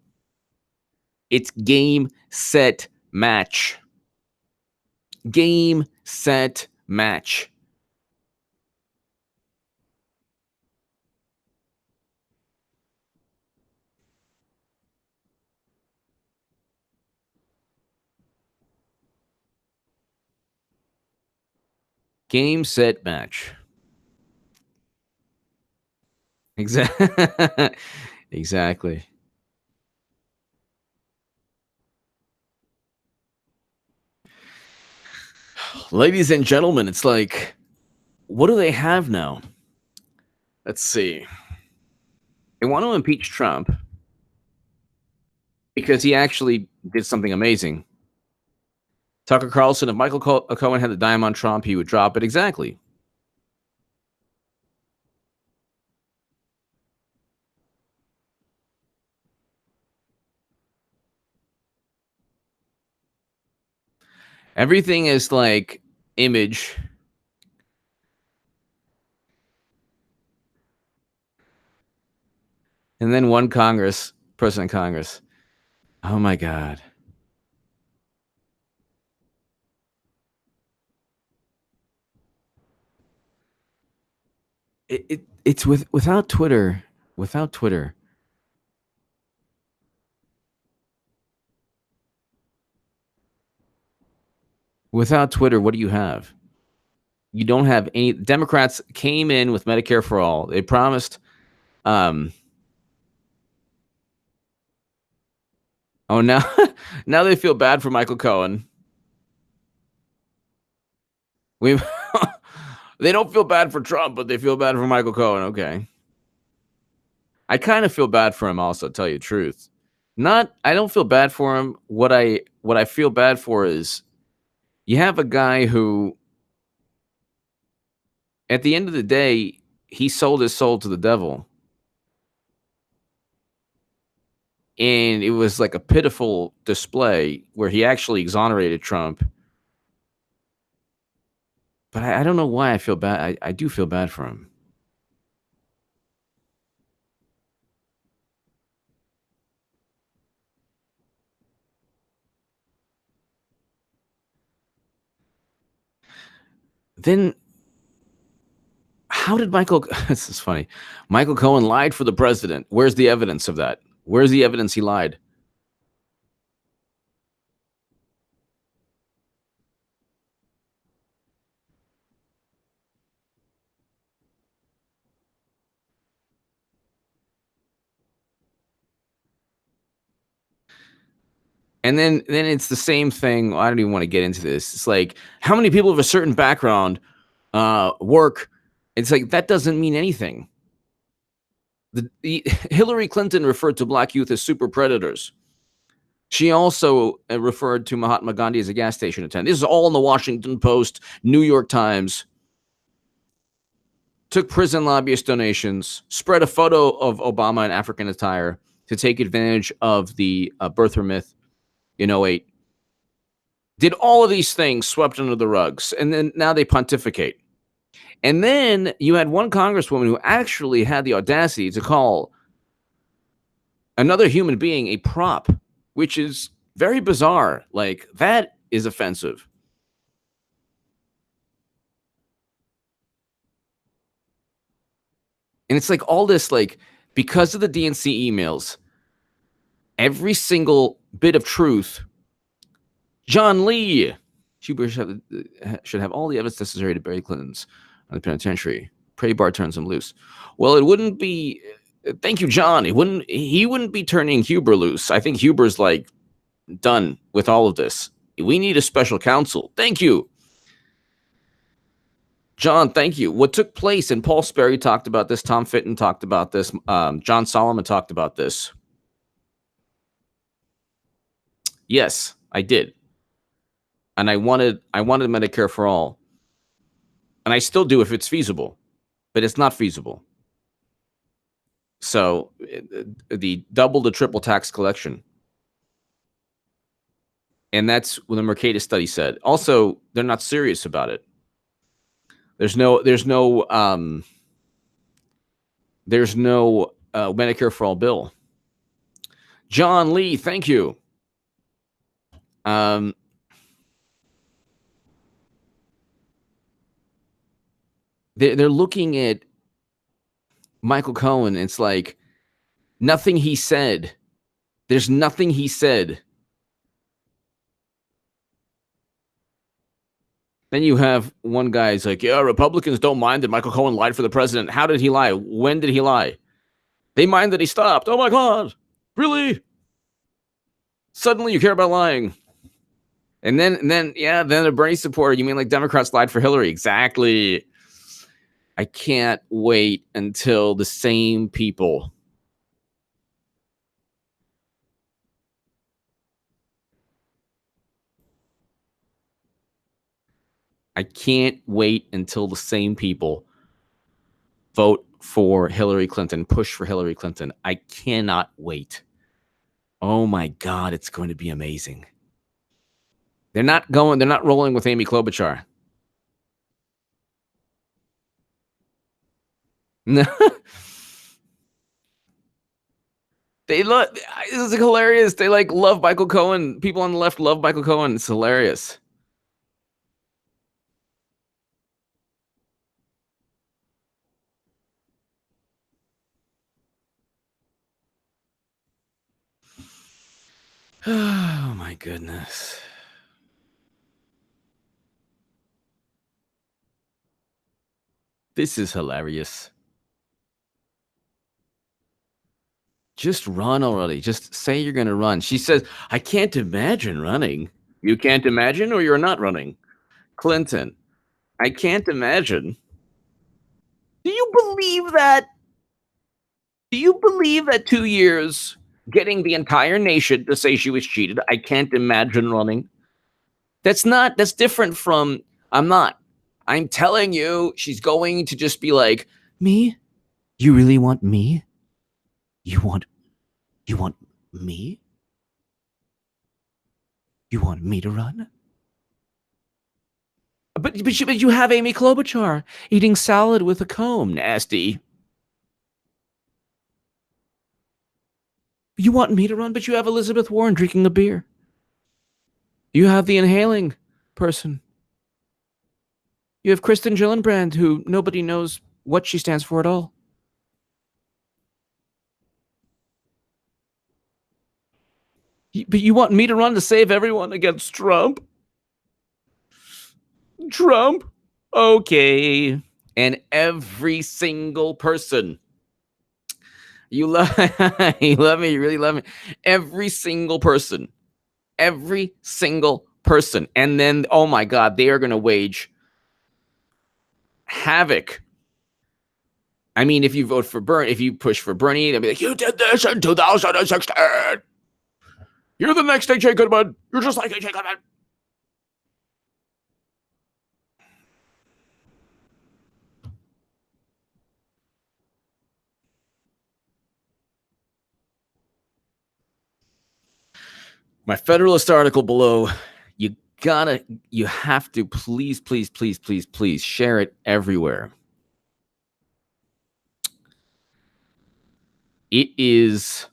It's game, set, match. Game, set, match. Game, set, match. Exactly. Exactly. Ladies and gentlemen, it's like, what do they have now? Let's see. They want to impeach Trump because he actually did something amazing. Tucker Carlson, if Michael Cohen had the dime on Trump, he would drop it. Exactly. Everything is like image. And then one President Congress. Oh my God. It's without Twitter. Without Twitter. Without Twitter, what do you have? You don't have any. Democrats came in with Medicare for all. They promised. Um, oh, now, now they feel bad for Michael Cohen. We, they don't feel bad for Trump, but they feel bad for Michael Cohen. Okay, I kind of feel bad for him. Also, tell you the truth. I don't feel bad for him. What I feel bad for is you have a guy who, at the end of the day, he sold his soul to the devil. And it was like a pitiful display where he actually exonerated Trump. But I don't know why I feel bad. I do feel bad for him. Then how did Michael this is funny. Michael Cohen lied for the president. Where's the evidence of that? Where's the evidence he lied? And then it's the same thing. I don't even want to get into this. It's like how many people of a certain background work. It's like that doesn't mean anything. Hillary Clinton referred to black youth as super predators. She also referred to Mahatma Gandhi as a gas station attendant. This is all in the Washington Post, New York Times. Took prison lobbyist donations, spread a photo of Obama in African attire to take advantage of the birther myth in 08. Did all of these things, swept under the rugs, and then now they pontificate. And then you had one congresswoman who actually had the audacity to call another human being a prop, which is very bizarre. Like, that is offensive. And it's like all this, like, because of the DNC emails, every single bit of truth. John Lee, Huber should have all the evidence necessary to bury Clintons on the penitentiary. Pray Bar turns him loose. Well, it wouldn't be. Thank you, John. He wouldn't be turning Huber loose. I think Huber's like done with all of this. We need a special counsel. Thank you, John. Thank you. What took place, and Paul Sperry talked about this. Tom Fitton talked about this. John Solomon talked about this. Yes, I did. And I wanted Medicare for all. And I still do if it's feasible, but it's not feasible. So the double to triple tax collection. And that's what the Mercatus study said. Also, they're not serious about it. There's no Medicare for all bill. John Lee, thank you. They're looking at Michael Cohen. It's like nothing he said. There's nothing he said. Then you have one guy's like, yeah, Republicans don't mind that Michael Cohen lied for the president. How did he lie? When did he lie? They mind that he stopped. Oh my God. Really? Suddenly you care about lying. And then a Bernie supporter. You mean like Democrats lied for Hillary? Exactly. I can't wait until the same people. I can't wait until the same people vote for Hillary Clinton, push for Hillary Clinton. I cannot wait. Oh my God, it's going to be amazing. They're not rolling with Amy Klobuchar. No. This is hilarious. They love Michael Cohen. People on the left love Michael Cohen. It's hilarious. Oh my goodness. This is hilarious. Just run already. Just say you're going to run. She says, I can't imagine running. You can't imagine, or you're not running? Clinton, I can't imagine. Do you believe that? Do you believe that 2 years getting the entire nation to say she was cheated? I can't imagine running. That's different from I'm not. I'm telling you, she's going to just be like, me? You really want me? You want me? You want me to run? But you have Amy Klobuchar eating salad with a comb. Nasty. You want me to run, but you have Elizabeth Warren drinking a beer. You have the inhaling person. You have Kristen Gillibrand, who nobody knows what she stands for at all. But you want me to run to save everyone against Trump? Trump? Okay. And every single person. You love you love me, you really love me. Every single person. Every single person. And then, oh my God, they are going to wage havoc. I mean, if you vote for Bernie, if you push for Bernie, they'll be like, you did this in 2016. You're the next AJ Goodman. You're just like AJ Goodman. My Federalist article below, you have to please share it everywhere. It's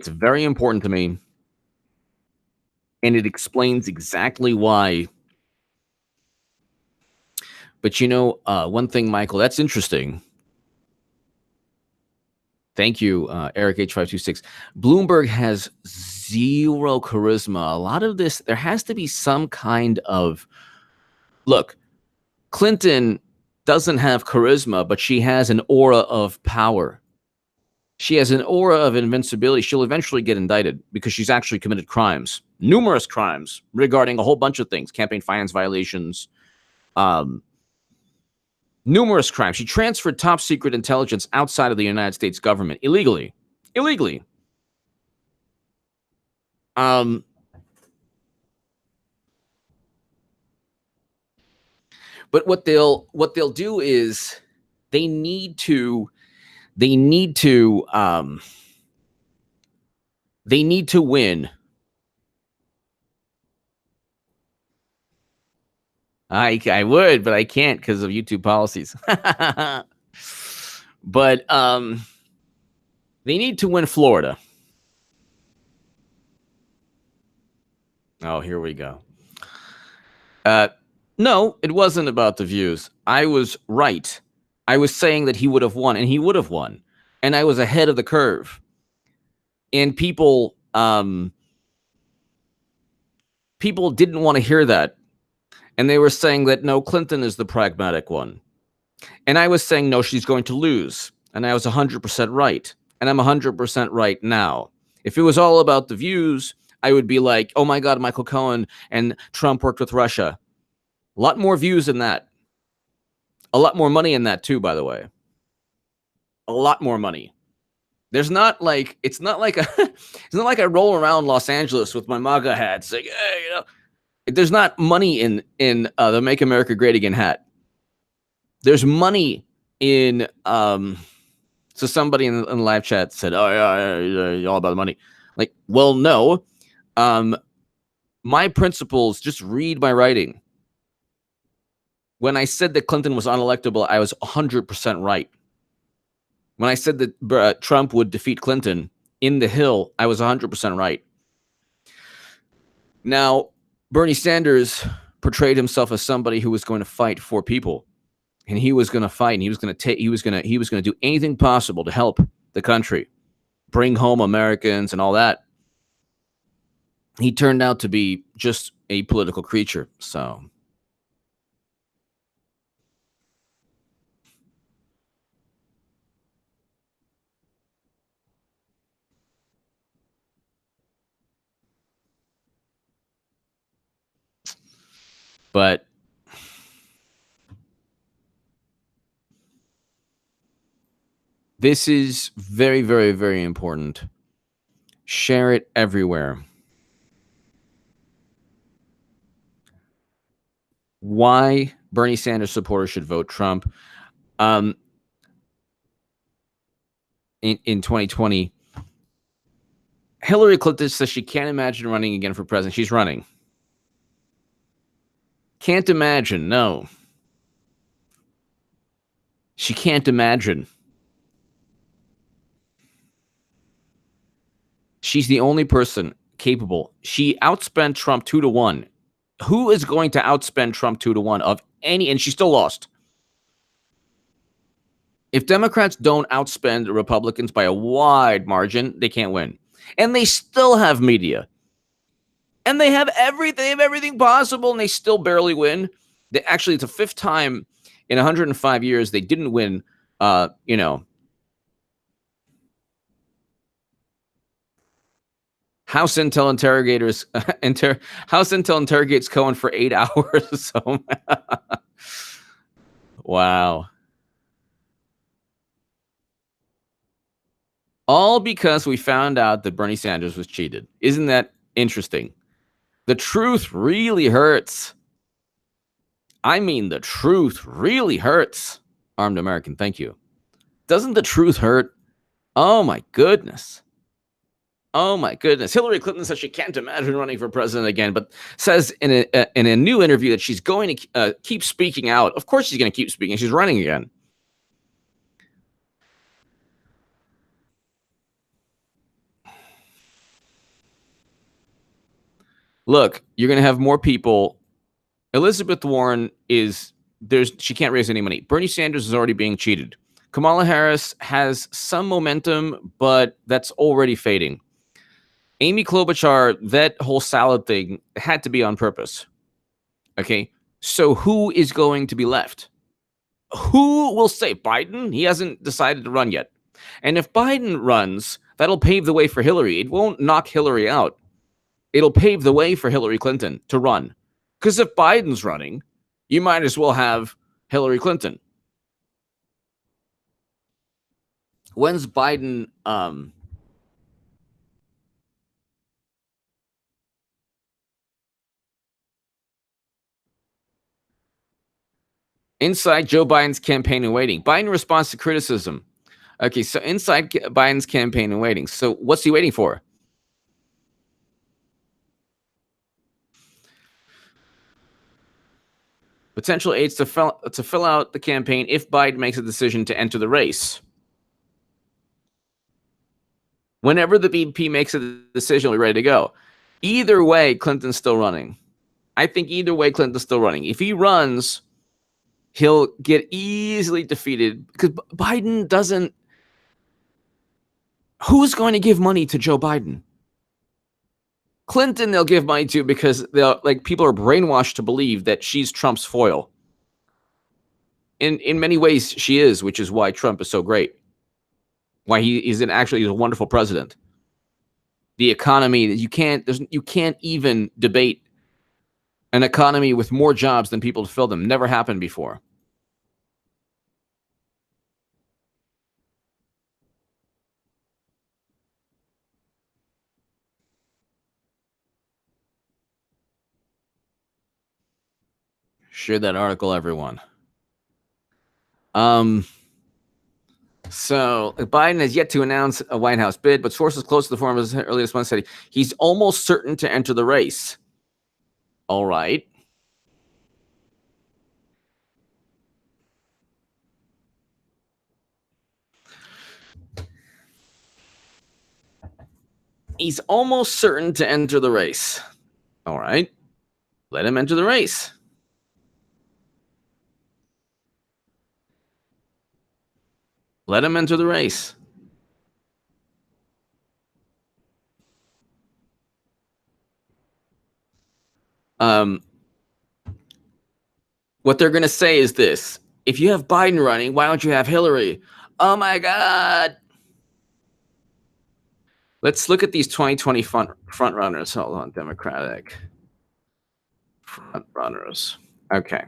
very important to me, and it explains exactly why. But one thing, Michael, that's interesting. Thank you, Eric H526. Bloomberg has zero charisma. A lot of this, there has to be some kind of look. Clinton doesn't have charisma, but she has an aura of power. She has an aura of invincibility. She'll eventually get indicted because she's actually committed crimes, numerous crimes regarding a whole bunch of things, campaign finance violations, numerous crimes. She transferred top secret intelligence outside of the United States government illegally. But what they'll do is they need to win. I would, but I can't because of YouTube policies. But they need to win Florida. Oh, here we go. No, it wasn't about the views. I was right. I was saying that he would have won, and he would have won. And I was ahead of the curve. And people didn't want to hear that. And they were saying that, no, Clinton is the pragmatic one. And I was saying, no, she's going to lose. And I was 100% right. And I'm 100% right now. If it was all about the views, I would be like, oh my God, Michael Cohen and Trump worked with Russia. A lot more views than that. A lot more money in that too, by the way. A lot more money. There's not like, it's not like it's not like I roll around Los Angeles with my MAGA hat saying, hey, you know, there's not money in the Make America Great Again hat. There's money in so somebody in the live chat said, oh yeah, all about the money. Like, well, no. My principles, just read my writing. When I said that Clinton was unelectable, I was 100% right. When I said that Trump would defeat Clinton in the Hill, I was 100% right. Now, Bernie Sanders portrayed himself as somebody who was going to fight for people, and he was going to fight, and he was going to do anything possible to help the country, bring home Americans and all that. He turned out to be just a political creature. So, but this is very, very, very important. Share it everywhere. Why Bernie Sanders supporters should vote Trump. In 2020, Hillary Clinton says she can't imagine running again for president. She's running. Can't imagine. No. She can't imagine. She's the only person capable. She outspent Trump 2-1. Who is going to outspend Trump 2-1 of any? And she still lost. If Democrats don't outspend Republicans by a wide margin, they can't win. And they still have media. And they have everything possible, and they still barely win. Actually, it's the fifth time in 105 years they didn't win. House Intel interrogators. House Intel interrogates Cohen for 8 hours. So, wow. All because we found out that Bernie Sanders was cheated. Isn't that interesting? The truth really hurts. I mean, the truth really hurts. Armed American, thank you. Doesn't the truth hurt? Oh my goodness. Oh my goodness. Hillary Clinton says she can't imagine running for president again, but says in a new interview that she's going to keep speaking out. Of course she's going to keep speaking. She's running again. Look, you're going to have more people. Elizabeth Warren she can't raise any money. Bernie Sanders is already being cheated. Kamala Harris has some momentum, but that's already fading. Amy Klobuchar, that whole salad thing had to be on purpose. Okay, so who is going to be left? Who will say Biden? He hasn't decided to run yet. And if Biden runs, that'll pave the way for Hillary. It won't knock Hillary out. It'll pave the way for Hillary Clinton to run. Because if Biden's running, you might as well have Hillary Clinton. When's Biden inside Joe Biden's campaign and waiting? Biden responds to criticism. Okay, so inside Biden's campaign and waiting. So what's he waiting for? Potential aides to fill out the campaign if Biden makes a decision to enter the race. Whenever the VP makes a decision, we're ready to go. Either way, Clinton's still running. I think either way, Clinton's still running. If he runs, he'll get easily defeated because Biden doesn't. Who's going to give money to Joe Biden? Clinton, they'll give money to because people are brainwashed to believe that she's Trump's foil. In many ways, she is, which is why Trump is so great. Why he's a wonderful president. The economy, you can't even debate an economy with more jobs than people to fill them. Never happened before. Share that article, everyone. So Biden has yet to announce a White House bid, but sources close to the forum earlier this month said he's almost certain to enter the race. All right. He's almost certain to enter the race. All right. Let him enter the race. Let him enter the race. What they're going to say is this. If you have Biden running, why don't you have Hillary? Oh, my God. Let's look at these 2020 front runners. Hold on. Democratic front runners. Okay.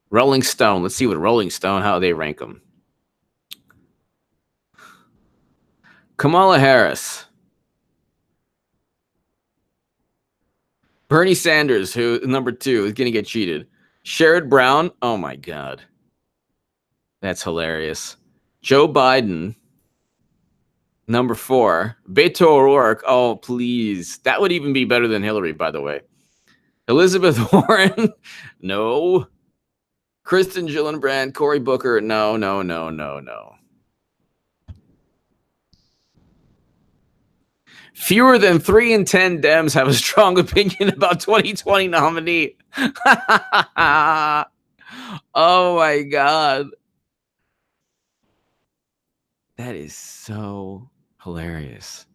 Rolling Stone. Let's see what Rolling Stone, how they rank them. Kamala Harris. Bernie Sanders, who number 2 is going to get cheated. Sherrod Brown. Oh, my God. That's hilarious. Joe Biden. Number 4. Beto O'Rourke. Oh, please. That would even be better than Hillary, by the way. Elizabeth Warren. No. Kristen Gillibrand. Cory Booker. No. Fewer than 3 in 10 Dems have a strong opinion about 2020 nominee. Oh, my God. That is so hilarious.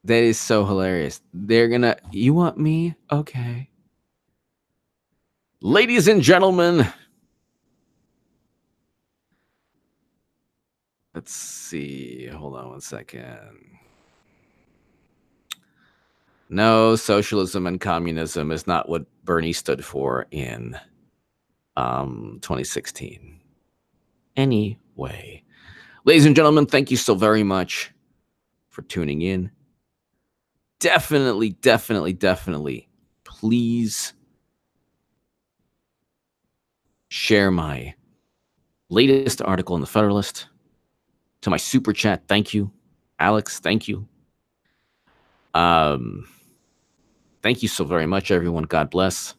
That is so hilarious. They're gonna, you want me? Okay. Ladies and gentlemen, let's see. Hold on one second. No, socialism and communism is not what Bernie stood for in 2016. Anyway, ladies and gentlemen, thank you so very much for tuning in. Definitely, please share my latest article in the Federalist. To my super chat, thank you. Alex, thank you. Thank you so very much, everyone. God bless.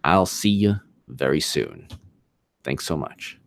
I'll see you very soon. Thanks so much.